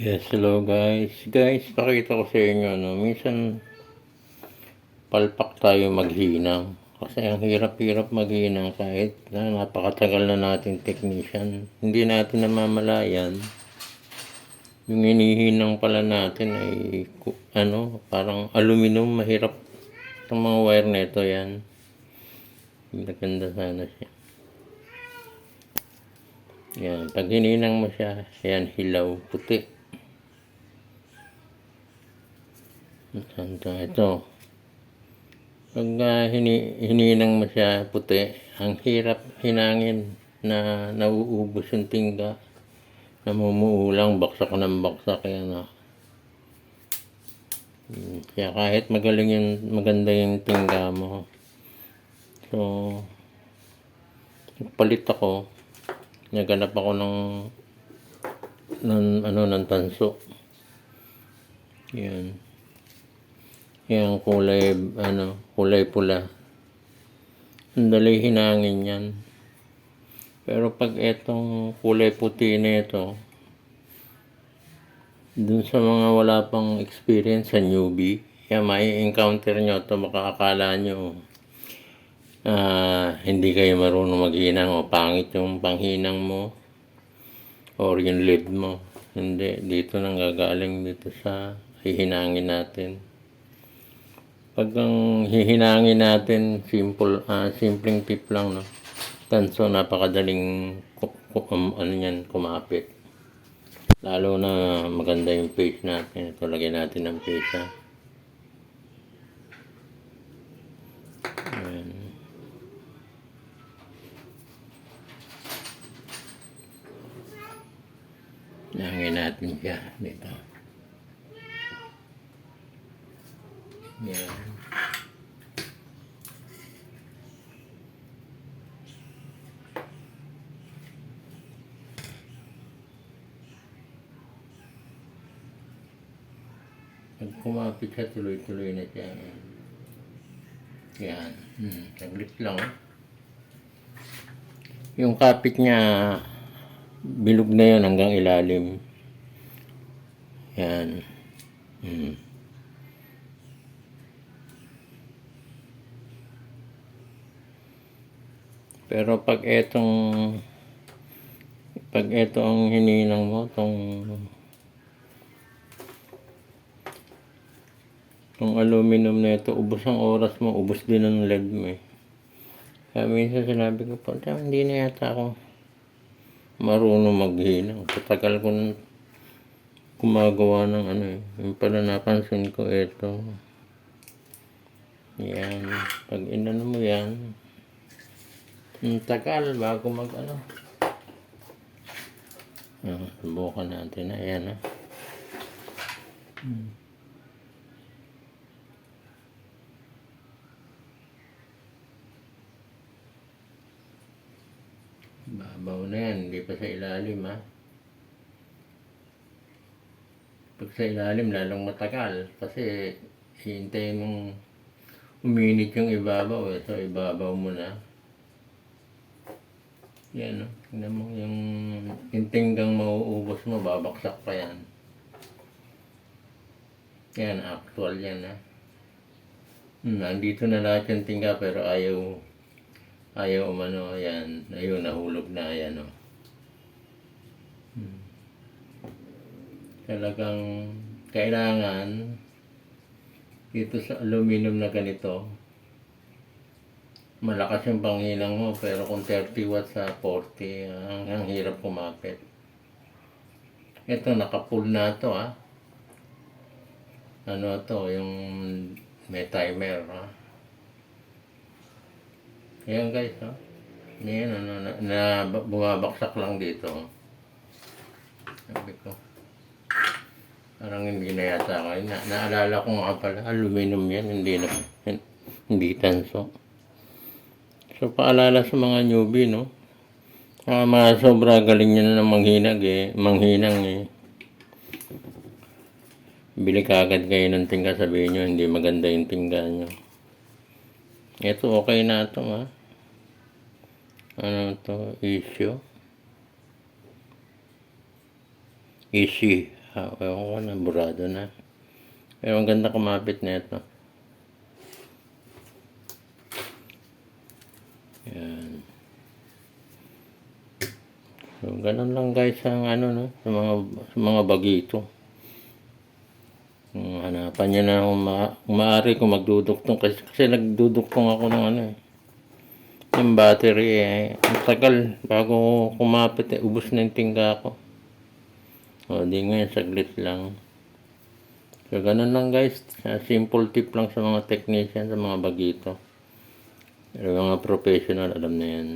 Yes, hello guys. Guys, pakita ko sa inyo, minsan palpak tayo maghinang. Kasi ang hirap-hirap maghinang kahit na napakatagal na nating technician. Hindi natin namamalayan. Yung hinihinang pala natin ay, parang aluminum, mahirap. Itong mga wire nito yan. Maganda sana siya. Yan, pag hininang mo siya, yan, hilaw, puti. Ito. Pag hininang mo siya puti, ang hirap hinangin na nauubos yung tingga. Namumuulang, baksak ng baksak. Yan. Kaya kahit maganda yung tingga mo. So, palit ako. Naganap ako ng tanso. Yan. Yung kulay pula. Ang dali hinangin yan. Pero pag etong kulay puti na ito, dun sa mga wala pang experience sa newbie, kaya may encounter nyo ito, makakakala nyo hindi kayo marunong maghinang o pangit yung panghinang mo or yung lead mo. Hindi, dito nang gagaling dito sa hihinangin natin. Pag ang hihinangin natin, simpleng tip lang, no? Tanso, napakadaling kumapit. Lalo na maganda yung paste natin. Ito, lagyan natin ng paste, ha. Ayan. Hinangin natin siya dito. Yan. Pag kumapit siya, tuloy-tuloy na siya. Yan. Saglit lang. Yung kapit niya, bilog na yun hanggang ilalim. Yan. Pero pag ito ang hininang mo, itong aluminum na ito, ubos ang oras mo, ubos din ang lead mo, eh. Kaya minsan sinabi ko po, hindi na yata ako marunong maghinang. Katagal ko nang gumagawa ng yung pala napansin ko ito. Yan. Pag inano mo yan, tagal bago subukan natin. Ayan, ha. Babaw na yan, hindi pa sa ilalim, ha. Pag sa ilalim, lalong matagal. Kasi, hihintayin mong uminit yung ibabaw, eh. So, ibabaw mo na. Yan, no? Tingnan mo yung tinggang mauubos mo, babaksak pa yan. Yan, actual yan, ha. Nandito na lahat yung tingga, pero ayaw yan. Ayun, nahulog na, yan, no. Talagang kailangan dito sa aluminum na ganito, malakas yung panghinang mo, pero kung 30 watts sa 40, ang hirap kumapit. Ito, naka-pull na ito, ha. Yung may timer, ha. Ayan, guys, ha. Ayan, bumabaksak lang dito. Sabi ko, parang hindi na yata ako. Naalala ko nga pala, aluminum yan, hindi tanso. So, paalala sa mga newbie, no? Mga sobra galing nyo na manghinang, eh. Bili kagad kayo ng tingga, sabihin nyo, hindi maganda yung tingga nyo. Ito, okay na ito, ha? Issue. Ewan ko na, burado na. Pero ang ganda kumapit na ito. Yan. So, ganun lang guys ang ano, no? Sa mga bagito. Hanapan nyo na kung maaari kung magduduktong. Kasi nagduduktong ako ng ano eh. Yung battery eh. Ang tagal bago kumapit eh. Ubus na yung tingga ko. O di ngayon saglit lang. So ganun lang guys. Simple tip lang sa mga technician, sa mga bagito. Pero mga professional alam na yan.